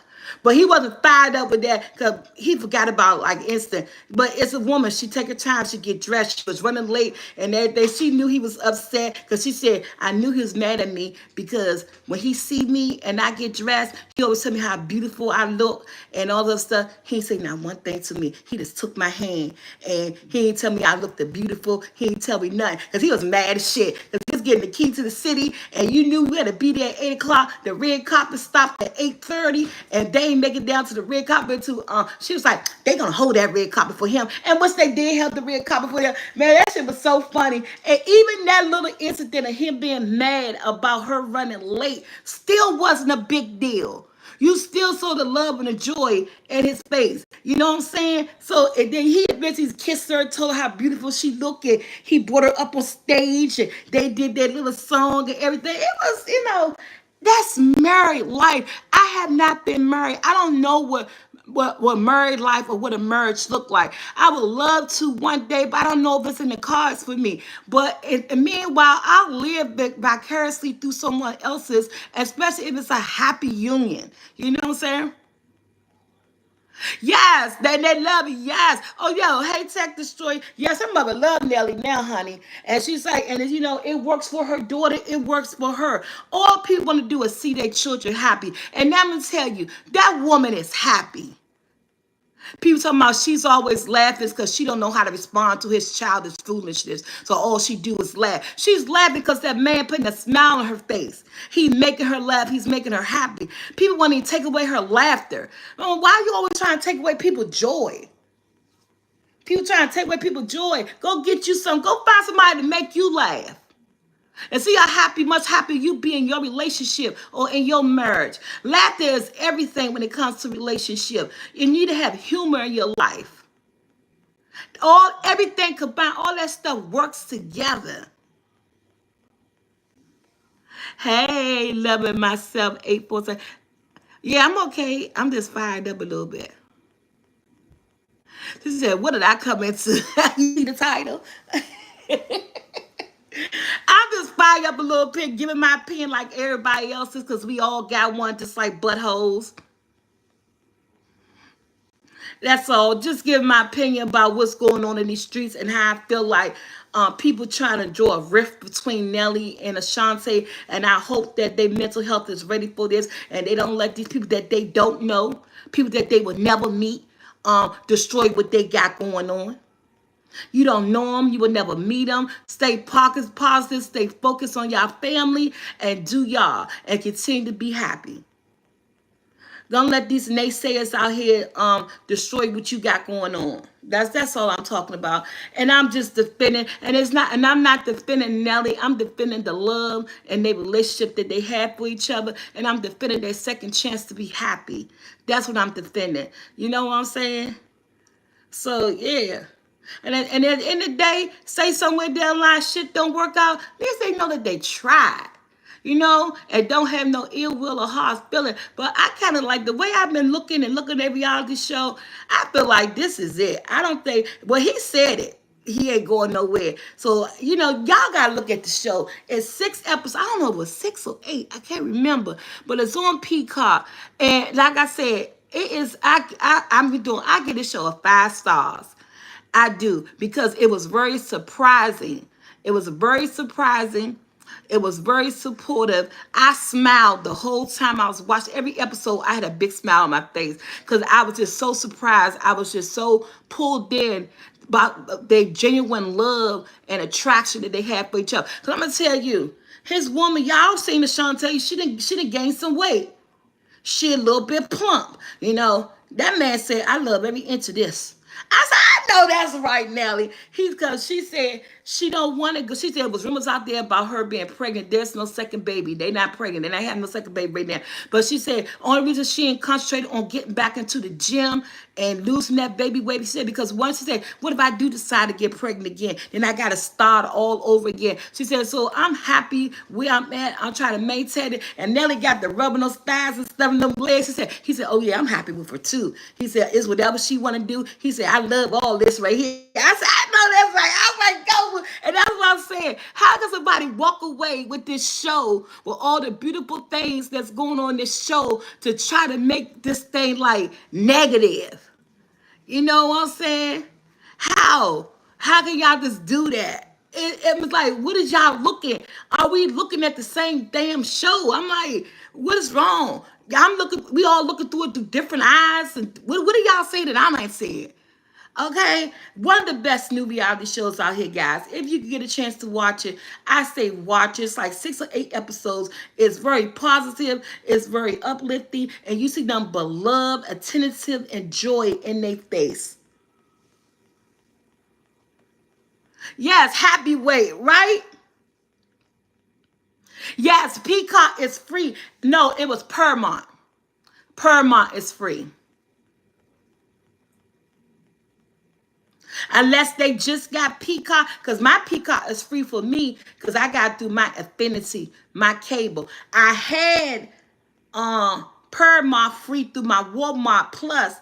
But he wasn't fired up with that because he forgot about like instant. But it's a woman. She take her time. She get dressed. She was running late and everything. She knew he was upset because she said, I knew he was mad at me because when he see me and I get dressed, he always tell me how beautiful I look and all that stuff. He ain't say not one thing to me. He just took my hand and he ain't tell me I looked beautiful. He ain't tell me nothing because he was mad as shit. Because he was getting the key to the city and you knew we had to be there at 8 o'clock. The red carpet stopped at 8:30 and they ain't make it down to the red carpet to she was like, they gonna hold that red carpet for him. And once they did held the red carpet for him, man, that shit was so funny. And even that little incident of him being mad about her running late still wasn't a big deal. You still saw the love and the joy in his face. You know what I'm saying? So and then he eventually kissed her, told her how beautiful she looked, and he brought her up on stage, and they did that little song and everything. It was, that's married life. I have not been married. I don't know what married life or what a marriage look like. I would love to one day, but I don't know if it's in the cards for me. But meanwhile, I'll live vicariously through someone else's, especially if it's a happy union. You know what I'm saying? Yes, they love it. Yes. Oh, yo, hey, Tech Destroy. Yes, her mother loved Nelly now, honey. And she's like, and it works for her daughter. It works for her. All people want to do is see their children happy. And I'm going to tell you, that woman is happy. People talking about she's always laughing because she don't know how to respond to his childish foolishness. So all she do is laugh. She's laughing because that man putting a smile on her face. He's making her laugh. He's making her happy. People want to take away her laughter. Oh, why are you always trying to take away people's joy? People trying to take away people's joy. Go get you some. Go find somebody to make you laugh. And see how much happier you be in your relationship or in your marriage. Laughter is everything when it comes to relationship. You need to have humor in your life. Everything combined, all that stuff works together. Hey, loving myself, 847. Yeah, I'm okay. I'm just fired up a little bit. She said, what did I come into? You see the title? I'm just fired up a little bit, giving my opinion like everybody else's because we all got one just like buttholes. That's all. Just give my opinion about what's going on in these streets and how I feel like people trying to draw a rift between Nelly and Ashanti. And I hope that their mental health is ready for this and they don't let these people that they don't know, people that they would never meet, destroy what they got going on. You don't know them. You will never meet them. Stay pocket positive. Stay focused on y'all family and do y'all and continue to be happy. Don't let these naysayers out here destroy what you got going on. That's all I'm talking about. And I'm just defending, and I'm not defending Nelly. I'm defending the love and the relationship that they have for each other. And I'm defending their second chance to be happy. That's what I'm defending. You know what I'm saying? So yeah. And at the end of the day, say somewhere down the line shit don't work out, at least they know that they tried. And don't have no ill will or hard feeling. But I kind of like the way I've been looking at every reality show. I feel like this is it. I don't think, well, he said it. He ain't going nowhere. So, y'all got to look at the show. It's 6 episodes. I don't know if it was 6 or 8. I can't remember. But it's on Peacock. And like I said, it is, I give this show a 5 stars. I do, because it was very surprising. It was very surprising. It was very supportive. I smiled the whole time I was watching every episode. I had a big smile on my face because I was just so surprised. I was just so pulled in about their genuine love and attraction that they have for each other. Because I'm gonna tell you, his woman, y'all seen Ashanti, she didn't gain some weight. She a little bit plump. That man said, I love every inch of this. I said, I know that's right, Nelly. Because she said she don't want to go. She said it was rumors out there about her being pregnant. There's no second baby. They not pregnant. They not having no second baby right now. But she said only reason she ain't concentrated on getting back into the gym and losing that baby weight. She said because once she said, what if I do decide to get pregnant again? Then I got to start all over again. She said, so I'm happy where I'm at. I'm trying to maintain it. And Nelly got the rubbing those thighs and stuff in them legs. He said, oh yeah, I'm happy with her too. He said, it's whatever she want to do. He said, I love all this right here. I said, I know that's right. I'm like, go. And that's what I'm saying. How can somebody walk away with this show, with all the beautiful things that's going on in this show, to try to make this thing like negative? You know what I'm saying? How? How can y'all just do that? It was like, what is y'all looking? Are we looking at the same damn show? I'm like, what is wrong? We all looking through it through different eyes. And what do y'all say that I ain't saying? Okay, one of the best new reality shows out here, guys. If you can get a chance to watch it, I say watch it. It's like 6 or 8 episodes. It's very positive. It's very uplifting. And you see them beloved, attentive, and joy in their face. Yes, happy weight, right? Yes, Peacock is free. No, it was Paramount. Paramount is free. Unless they just got Peacock, because my Peacock is free for me because I got through my Affinity, my cable. I had Paramount free through my Walmart Plus.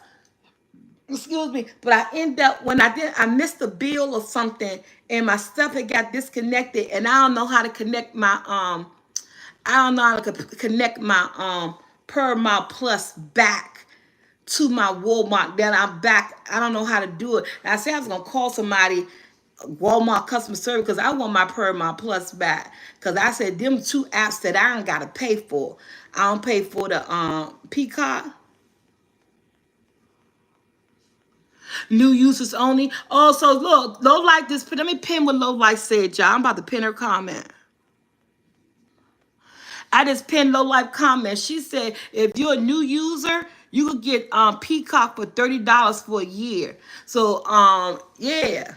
Excuse me, but I end up when I missed a bill or something, and my stuff had got disconnected, and I don't know how to connect my Paramount Plus back to my Walmart. Then I'm back. I don't know how to do it. And I said I was gonna call somebody, Walmart customer service, because I want my Paramount Plus back. Because I said them 2 apps that I don't gotta pay for. I don't pay for the Peacock. New users only. Also, look, Low Life this. Let me pin what Low Life said, y'all. I'm about to pin her comment. I just pinned Low Life comment. She said, if you're a new user, you could get Peacock for $30 for a year. So, yeah.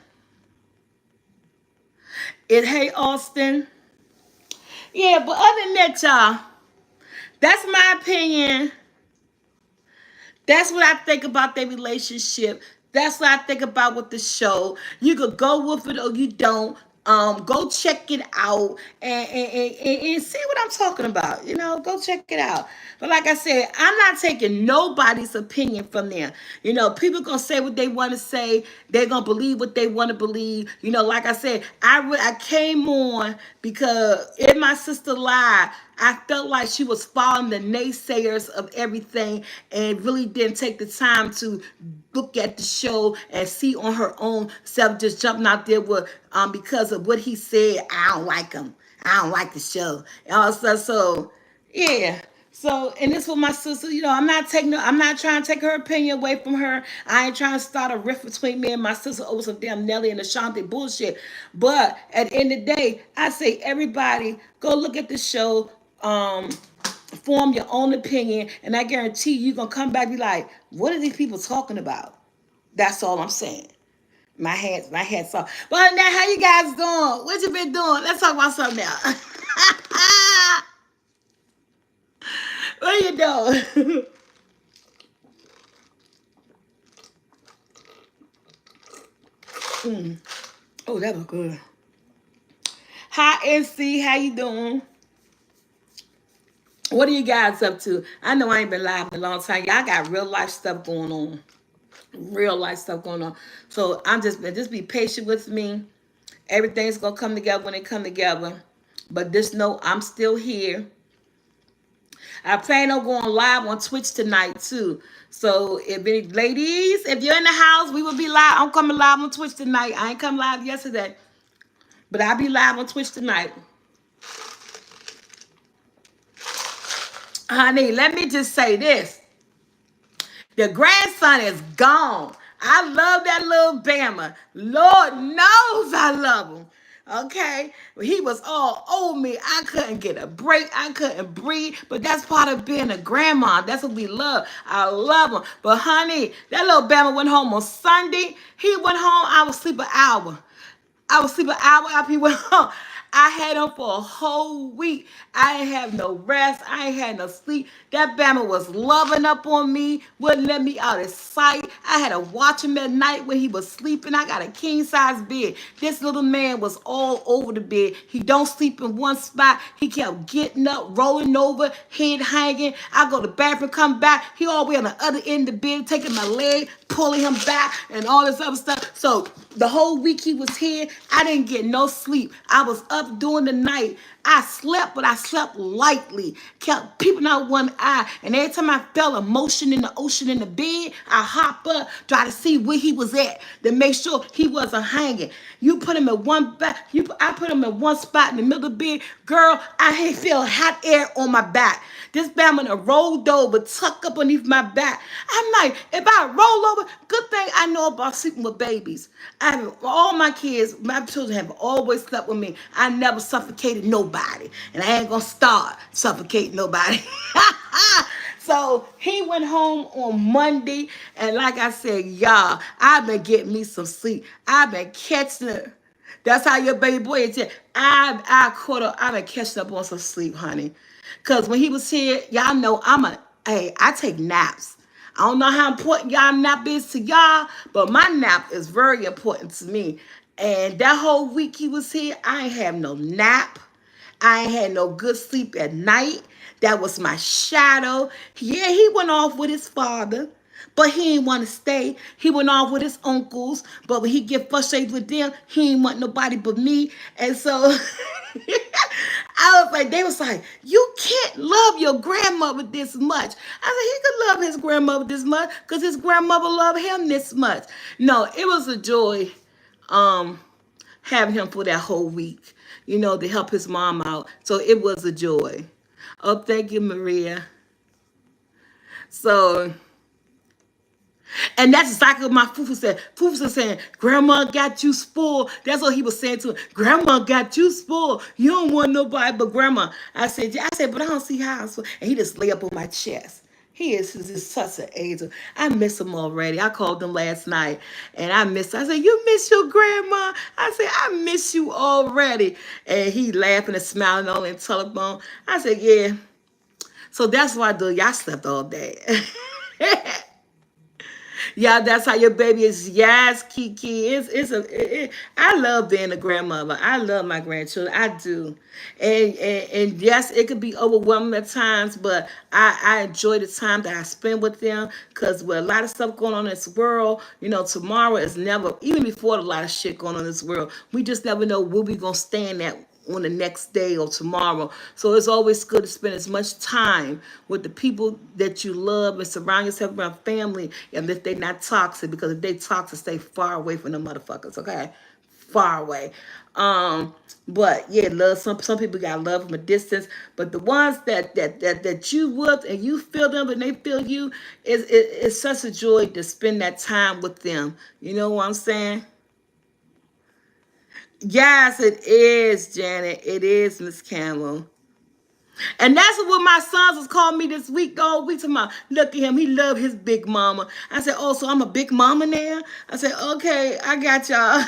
Hey, Austin. Yeah, but other than that, y'all, that's my opinion. That's what I think about their relationship. That's what I think about with the show. You could go with it or you don't. Go check it out and see what I'm talking about. Go check it out. But like I said, I'm not taking nobody's opinion from them. People gonna say what they want to say. They're gonna believe what they want to believe. Like I said, I came on because if my sister lied, I felt like she was following the naysayers of everything and really didn't take the time to look at the show and see on her own self, just jumping out there with because of what he said. I don't like him. I don't like the show. And all stuff. So yeah. So, and this was my sister. I'm not trying to take her opinion away from her. I ain't trying to start a rift between me and my sister over some damn Nelly and Ashanti bullshit. But at the end of the day, I say everybody go look at the show. Form your own opinion, and I guarantee you're gonna come back and be like, what are these people talking about? That's all I'm saying. My hands off. But now, how you guys doing? What you been doing? Let's talk about something now. What you doing? Mm. Oh, that was good. Hi, NC. How you doing? What are you guys up to? I know I ain't been live in a long time. Y'all got real life stuff going on. Real life stuff going on. So I'm just be patient with me. Everything's gonna come together when it come together. But just know I'm still here. I plan on going live on Twitch tonight too. So if any ladies, if you're in the house, we will be live. I'm coming live on Twitch tonight. I ain't come live yesterday, but I'll be live on Twitch tonight. Honey, let me just say this. The grandson is gone. I love that little Bama. Lord knows I love him. Okay? He was all over me. I couldn't get a break. I couldn't breathe. But that's part of being a grandma. That's what we love. I love him. But honey, that little Bama went home on Sunday. He went home. I was asleep an hour. I was sleeping an hour after he went home. I had him for a whole week. I ain't have no rest. I ain't had no sleep. That Bama was loving up on me, wouldn't let me out of sight. I had to watch him at night when he was sleeping. I got a king size bed. This little man was all over the bed. He don't sleep in one spot. He kept getting up, rolling over, head hanging. I go to the bathroom, come back. He all the way on the other end of the bed, taking my leg, pulling him back, and all this other stuff. So the whole week he was here, I didn't get no sleep. I was up during the night. I slept, but I slept lightly. Kept peeping out one eye. And every time I felt a motion in the ocean in the bed, I hop up, try to see where he was at to make sure he wasn't hanging. You put him in one back. I put him in one spot in the middle of the bed. Girl, I feel hot air on my back. This Bama rolled over, tucked up underneath my back. I'm like, if I roll over, good thing I know about sleeping with babies. All my kids, my children have always slept with me. I never suffocated nobody. And I ain't gonna start suffocating nobody. So he went home on Monday. And like I said, y'all, I've been getting me some sleep. I've been catching it. That's how your baby boy is. I caught up. I've been catching up on some sleep, honey. Cause when he was here, y'all know I take naps. I don't know how important y'all nap is to y'all, but my nap is very important to me. And that whole week he was here, I ain't have no nap. I ain't had no good sleep at night. That was my shadow. Yeah, he went off with his father, but he didn't want to stay. He went off with his uncles, but when he get frustrated with them, he didn't want nobody but me. And so I was like, they was like, you can't love your grandmother this much. I said, he could love his grandmother this much because his grandmother loved him this much. No, it was a joy having him for that whole week, to help his mom out. So it was a joy. Oh, thank you, Maria. So, and that's exactly what my fufu said. Fufu was saying, Grandma got you spoiled. That's what he was saying to her. Grandma got you spoiled. You don't want nobody but Grandma. I said, but I don't see how. And he just lay up on my chest. He is just such an angel. I miss him already. I called him last night, and I miss him. I said, you miss your grandma? I said, I miss you already. And he laughing and smiling on the telephone. I said, yeah. So that's why I do. Y'all slept all day. Yeah, that's how your baby is. Yes, Kiki. I love being a grandmother. I love my grandchildren. I do. And yes, it could be overwhelming at times, but I enjoy the time that I spend with them because with a lot of stuff going on in this world, tomorrow is never, even before a lot of shit going on in this world, we just never know where we going to stand at on the next day or tomorrow. So it's always good to spend as much time with the people that you love and surround yourself around family, and if they're not toxic, because if they toxic, stay far away from the motherfuckers, okay? far away. Um, but yeah, love some people got love from a distance. But the ones that you with and you feel them and they feel you, it's such a joy to spend that time with them. You know what I'm saying? Yes, it is, Janet. It is, Miss Campbell. And that's what my sons was calling me this week, all week. To my look at him, he love his big mama. I said, oh, so I'm a big mama now. I said, okay, I got y'all.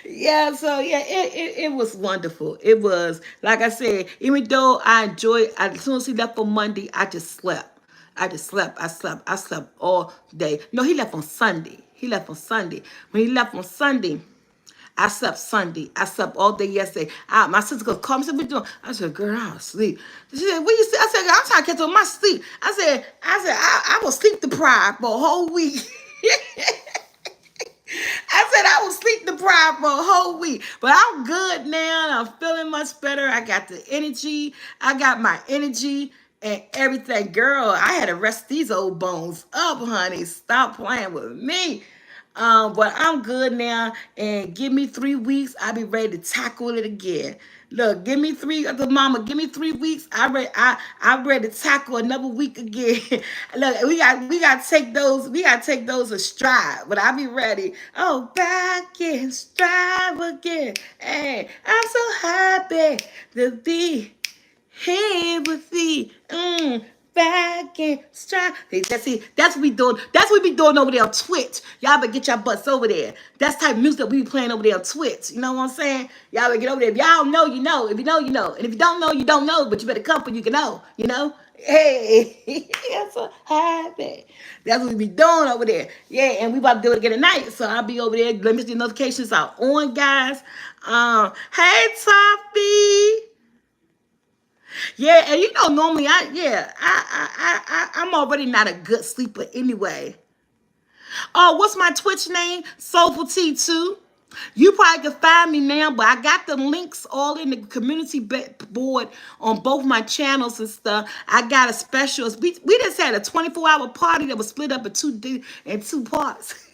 Yeah, so yeah, it was wonderful. It was like I said, even though I enjoyed, as soon as he left on Monday, I just slept. I just slept. I slept all day. No, he left on Sunday. He left on Sunday. When he left on Sunday. I slept Sunday. I slept all day yesterday. My sister goes, call me, said, what you doing? I said, girl, I was asleep. She said, what you say? I said, girl, I'm trying to catch up on my sleep. I was sleep deprived for a whole week. I said I was sleep deprived for a whole week, but I'm good now. And I'm feeling much better. I got the energy. I got my energy and everything. Girl, I had to rest these old bones up, honey. Stop playing with me. But I'm good now, and give me 3 weeks, I'll be ready to tackle it again. Look, give me the mama, give me 3 weeks. I'm ready to tackle another week again. Look, we got to take those a stride. But I'll be ready. Oh, back in stride again. Hey, I'm so happy to be here with thee. Back and stride. That's what we doing. That's what we doing over there on Twitch. Y'all better get your butts over there. That's the type of music that we be playing over there on Twitch. You know what I'm saying? Y'all better get over there. If y'all don't know, you know. If you know, you know. And if you don't know, you don't know. But you better come for you can know. You know? Hey, I'm so happy. That's what we be doing over there. Yeah, and we about to do it again tonight. So I'll be over there. Let me see the notifications are on, guys. Hey, Toffee. Yeah, and you know, normally I'm already not a good sleeper anyway. Oh, what's my Twitch name? Soulful T2. You probably can find me now, but I got the links all in the community board on both my channels and stuff. I got a special. We just had a 24-hour party that was split up in two parts.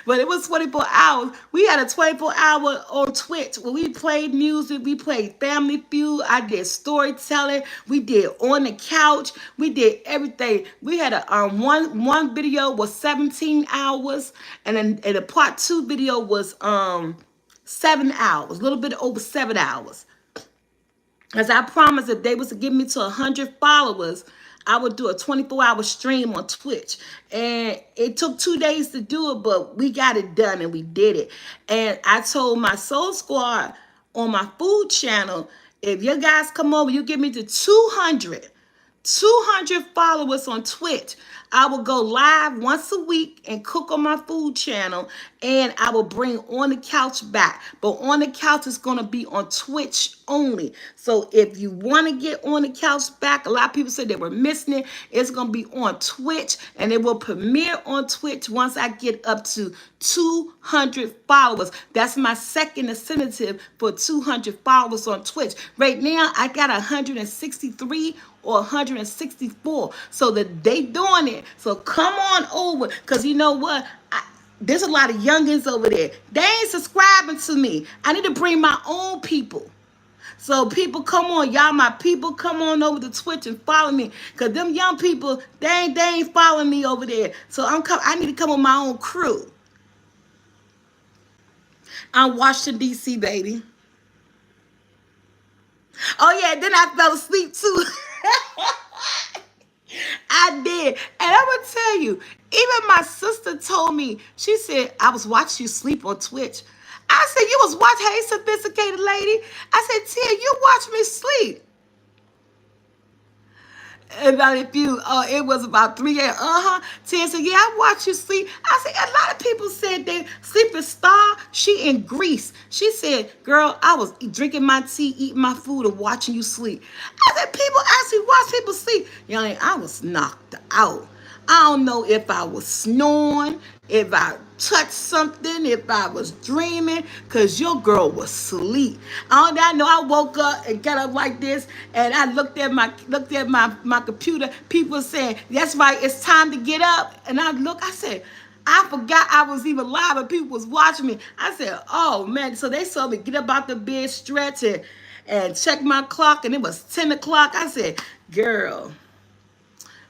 But it was 24 hours. We had a 24-hour on Twitch where we played music, we played Family Feud, I did storytelling, we did on the couch, we did everything. We had a one video was 17 hours, and then and the part 2 video was 7 hours, a little bit over 7 hours. As I promised, if they was to give me to 100 followers, I would do a 24-hour stream on Twitch. And it took 2 days to do it, but we got it done and we did it. And I told my Soul Squad on my food channel, if you guys come over, you give me to 200 followers on Twitch, I will go live once a week and cook on my food channel, and I will bring On the Couch back. But On the Couch is going to be on Twitch only. So if you want to get On the Couch back, a lot of people said they were missing it. It's going to be on Twitch, and it will premiere on Twitch once I get up to 200 followers. That's my second incentive for 200 followers on Twitch. Right now, I got 163 or 164. So they doing it. So come on over. Because you know what? There's a lot of youngins over there. They ain't subscribing to me. I need to bring my own people. So people, come on. Y'all my people. Come on over to Twitch and follow me. Because them young people, they ain't following me over there. So I need to come with my own crew. I'm Washington, D.C., baby. Oh, yeah. Then I fell asleep, too. I did. And I'm going to tell you, even my sister told me, she said, I was watching you sleep on Twitch. I said, you was watching, hey, sophisticated lady. I said, Tia, you watch me sleep. About if you, it was about 3 a.m. Tia said, yeah, I watch you sleep. I said, a lot of people said they sleep in Star. She in Greece. She said, girl, I was drinking my tea, eating my food, and watching you sleep. I said, people actually watch people sleep. You know, I was knocked out. I don't know if I was snoring, if I touched something, if I was dreaming, because your girl was asleep. I know I woke up and got up like this, and I looked at my computer. People saying, that's right, it's time to get up. And I said, I forgot I was even live and people was watching me. I said, oh man. So they saw me get up out the bed, stretch and check my clock, and it was 10 o'clock. I said, girl,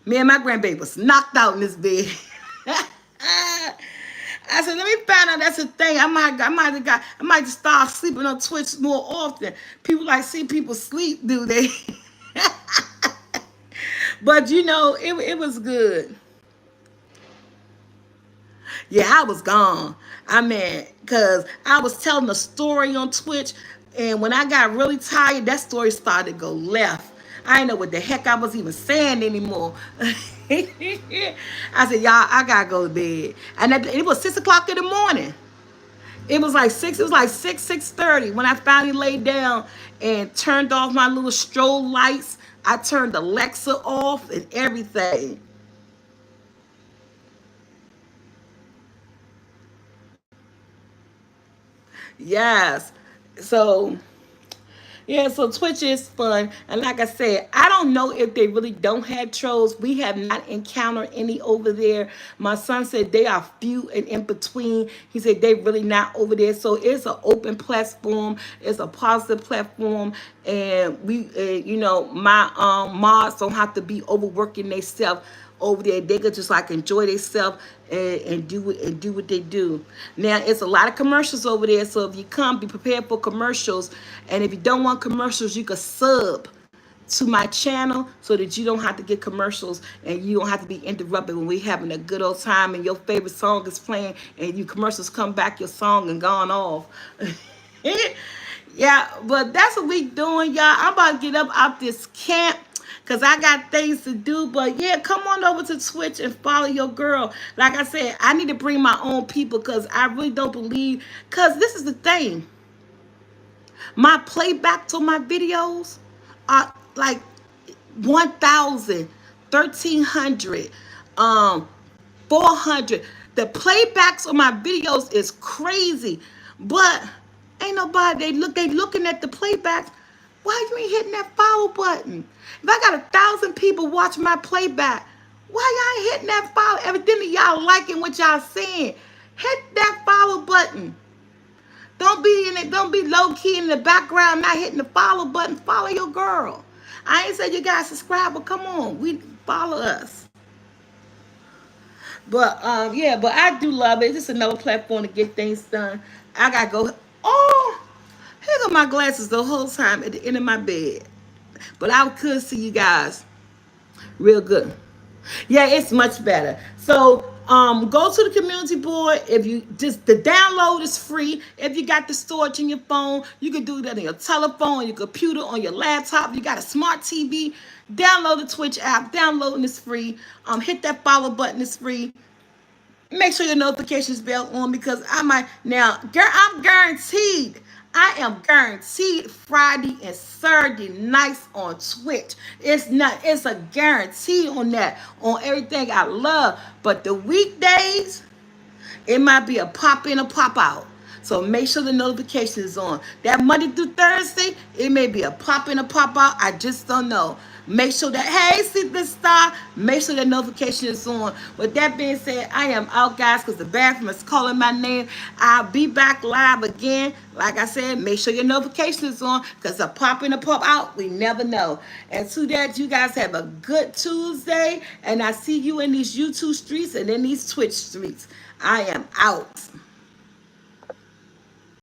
me and my grandbaby was knocked out in this bed. I said, let me find out that's the thing. I might just start sleeping on Twitch more often. People like see people sleep, do they? But you know, it was good. Yeah, I was gone. I mean, because I was telling a story on Twitch, and when I got really tired, that story started to go left. I didn't know what the heck I was even saying anymore. I said, y'all, I gotta go to bed. And it was 6 o'clock in the morning. It was like six. It was like 6:30 when I finally laid down and turned off my little strobe lights. I turned Alexa off and everything. Yes. So yeah, so Twitch is fun. And like I said, I don't know if they really don't have trolls. We have not encountered any over there. My son said they are few and in between. He said they really not over there. So it's an open platform. It's a positive platform. And we, you know, my mods don't have to be overworking themselves over there. They could just like enjoy themselves and do what they do. Now it's a lot of commercials over there, so if you come, be prepared for commercials. And if you don't want commercials, you could sub to my channel so that you don't have to get commercials and you don't have to be interrupted when we're having a good old time and your favorite song is playing and you commercials come back, your song and gone off. Yeah, but that's what we doing, y'all. I'm about to get up out this camp because I got things to do. But yeah, come on over to Twitch and follow your girl. Like I said, I need to bring my own people because I really don't believe. Because this is the thing. My playbacks on my videos are like 1,000, 1,300, 400. The playbacks on my videos is crazy. But ain't nobody, they looking at the playbacks. Why you ain't hitting that follow button? If I got 1,000 people watching my playback, why y'all ain't hitting that follow? Evidently y'all liking what y'all saying. Hit that follow button. Don't be in it, don't be low key in the background, not hitting the follow button. Follow your girl. I ain't said you guys subscribe, but come on, we follow us. But yeah, but I do love it. It's just another platform to get things done. I gotta go. Oh, here go my glasses the whole time at the end of my bed. But I could see you guys real good. Yeah, it's much better. So go to the community board. If you just the download is free. If you got the storage in your phone, you can do that on your telephone, your computer, on your laptop. You got a smart TV. Download the Twitch app. Downloading is free. Hit that follow button is free. Make sure your notifications bell on because I might now. I'm guaranteed. I am guaranteed Friday and Saturday nights on Twitch. It's not. It's a guarantee on that on everything I love. But the weekdays, it might be a pop in or pop out. So make sure the notification is on. That Monday through Thursday, it may be a pop in or pop out. I just don't know. Make sure that, hey, Sleeping Star, make sure that notification is on. With that being said, I am out, guys, because the bathroom is calling my name. I'll be back live again. Like I said, make sure your notification is on because a pop in or pop out, we never know. And to that, you guys have a good Tuesday. And I see you in these YouTube streets and in these Twitch streets. I am out.